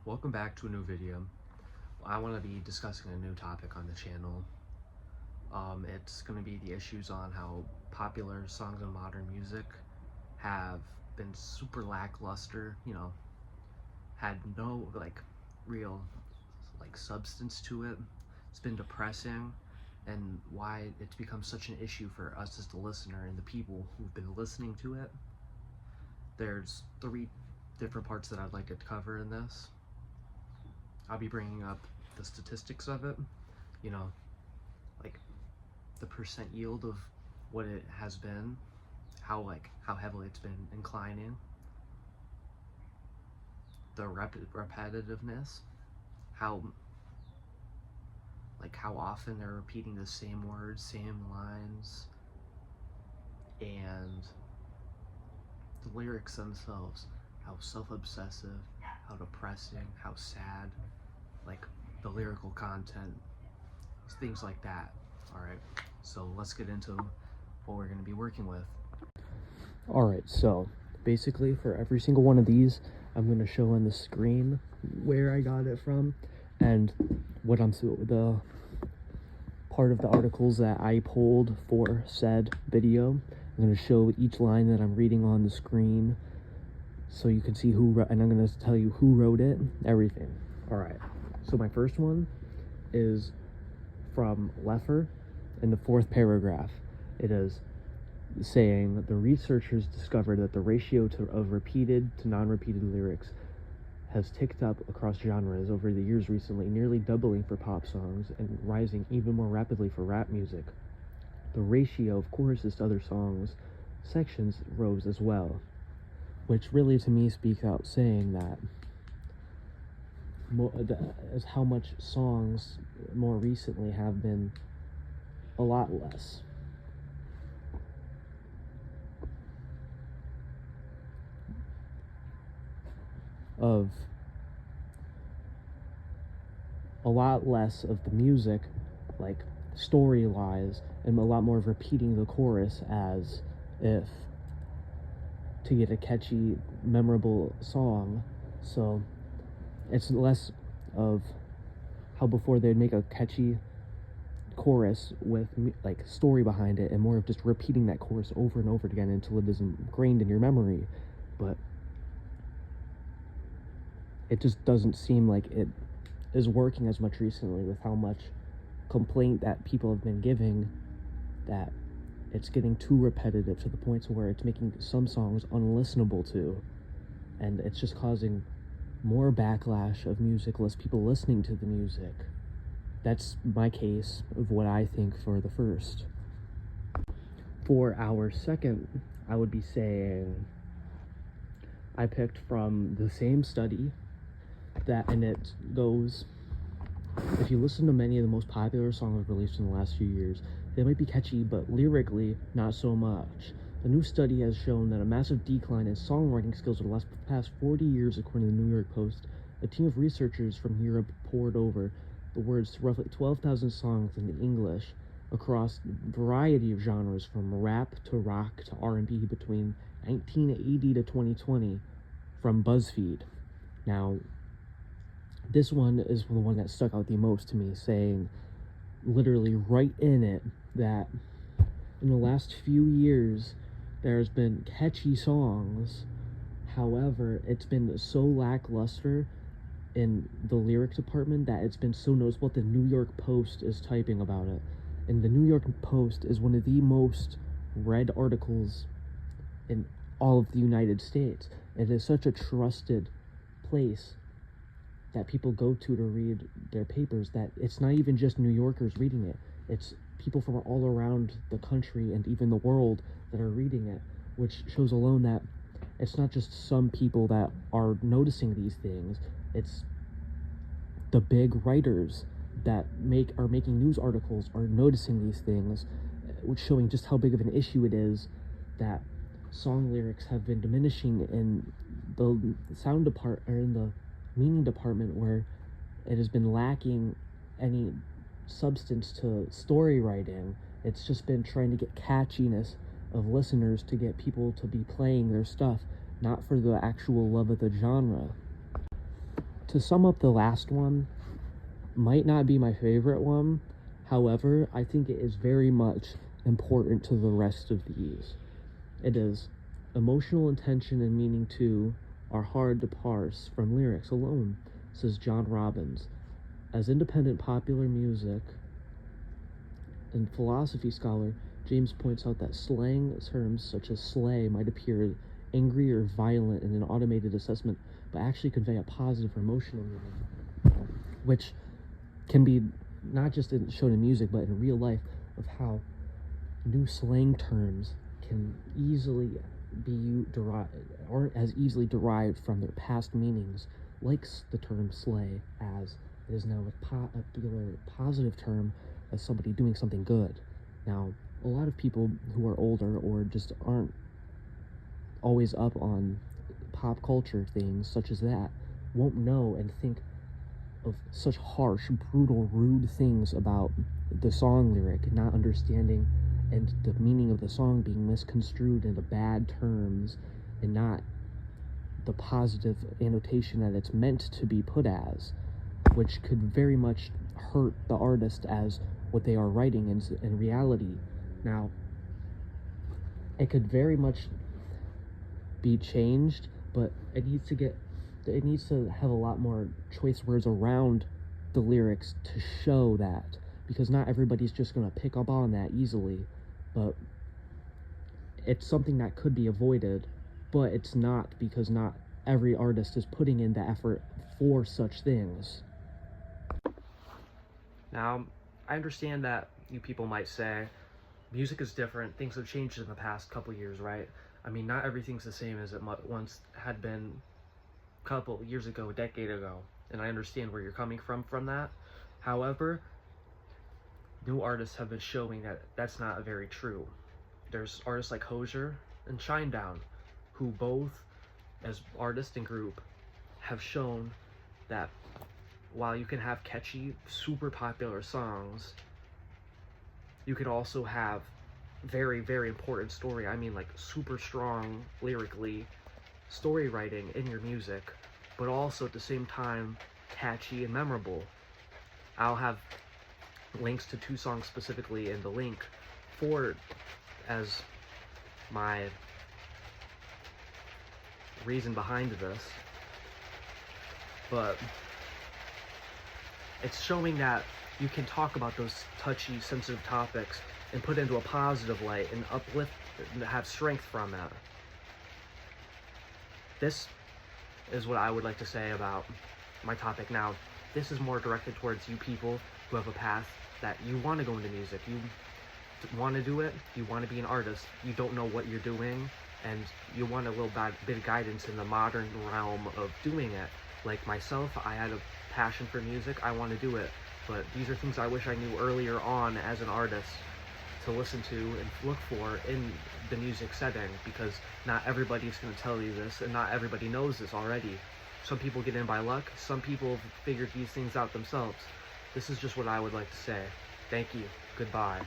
Welcome back to a new video. I want to be discussing a new topic on the channel. It's going to be the issues on how popular songs in modern music have been super lackluster, had no real substance to it. It's been depressing, and why it's become such an issue for us as the listener and the people who've been listening to it. There's 3 different parts that I'd like to cover in this. I'll be bringing up the statistics of it, the percent yield of what it has been, how heavily it's been inclining, the repetitiveness, how often they're repeating the same words, same lines, and the lyrics themselves, how self-obsessive, how depressing, how sad, the lyrical content, things like that. Alright, so let's get into what we're going to be working with. Alright, so basically for every single one of these, I'm going to show on the screen where I got it from and what the part of the articles that I pulled for said video. I'm going to show each line that I'm reading on the screen so you can see who, and I'm going to tell you who wrote it, everything. Alright, so my first one is from Leffer in the 4th paragraph. It is saying that the researchers discovered that the ratio of repeated to non-repeated lyrics has ticked up across genres over the years recently, nearly doubling for pop songs and rising even more rapidly for rap music. The ratio of choruses to other songs sections rose as well, which really to me speaks out saying that as how much songs more recently have been a lot less. Of the music, story-wise, and a lot more of repeating the chorus as if to get a catchy, memorable song. So it's less of how before they'd make a catchy chorus with story behind it, and more of just repeating that chorus over and over again until it is ingrained in your memory. But it just doesn't seem like it is working as much recently, with how much complaint that people have been giving that it's getting too repetitive to the point to where it's making some songs unlistenable to, and it's just causing more backlash of music, less people listening to the music. That's my case of what I think for the first. For our second, I would be saying I picked from the same study and it goes, if you listen to many of the most popular songs released in the last few years, they might be catchy, but lyrically, not so much. The new study has shown that a massive decline in songwriting skills over the past 40 years, according to the New York Post. A team of researchers from Europe pored over the words to roughly 12,000 songs in English across a variety of genres, from rap to rock to R&B, between 1980 to 2020, from BuzzFeed. Now, this one is the one that stuck out the most to me, saying literally right in it that in the last few years there's been catchy songs. However, it's been so lackluster in the lyric department that it's been so noticeable that the New York Post is typing about it. And the New York Post is one of the most read articles in all of the United States. It is such a trusted place that people go to read their papers, that it's not even just New Yorkers reading it. It's people from all around the country and even the world that are reading it, which shows alone that it's not just some people that are noticing these things. It's the big writers that are making news articles are noticing these things, which showing just how big of an issue it is that song lyrics have been diminishing in the sound department, or in the meaning department, where it has been lacking any substance to story writing. It's just been trying to get catchiness of listeners to get people to be playing their stuff, not for the actual love of the genre. to sum up the last one, might not be my favorite one. However, I think it is very much important to the rest of these. It is emotional intention and meaning too are hard to parse from lyrics alone, says John Robbins. As independent popular music and philosophy scholar, James points out that slang terms such as slay might appear angry or violent in an automated assessment, but actually convey a positive or emotional meaning, which can be not just shown in music, but in real life, of how new slang terms can easily be derived, aren't as easily derived from their past meanings, like the term slay, as it is now a popular positive term as somebody doing something good. Now, a lot of people who are older or just aren't always up on pop culture things such as that won't know and think of such harsh, brutal, rude things about the song lyric, not understanding and the meaning of the song being misconstrued into bad terms and not the positive annotation that it's meant to be put as, which could very much hurt the artist as what they are writing in reality. Now, it could very much be changed, but it needs to have a lot more choice words around the lyrics to show that, because not everybody's just going to pick up on that easily, but it's something that could be avoided, but it's not, because not every artist is putting in the effort for such things. Now, I understand that you people might say, music is different, things have changed in the past couple years, right? I mean, not everything's the same as it once had been a couple years ago, a decade ago, and I understand where you're coming from that. However, new artists have been showing that that's not very true. There's artists like Hozier and Shinedown, who both, as artist and group, have shown that while you can have catchy, super popular songs, you could also have very, very important story. I mean, like, super strong lyrically story writing in your music, but also at the same time catchy and memorable. I'll have links to 2 songs specifically in the link for as my reason behind this, but it's showing that you can talk about those touchy, sensitive topics and put it into a positive light and uplift and have strength from it. This is what I would like to say about my topic now. This is more directed towards you people who have a path that you want to go into music. You want to do it, you want to be an artist, you don't know what you're doing, and you want a little bit of guidance in the modern realm of doing it. Like myself, I had a passion for music, I want to do it, but these are things I wish I knew earlier on as an artist to listen to and look for in the music setting, because not everybody's going to tell you this, and not everybody knows this already. Some people get in by luck, some people have figured these things out themselves. This is just what I would like to say. Thank you. Goodbye.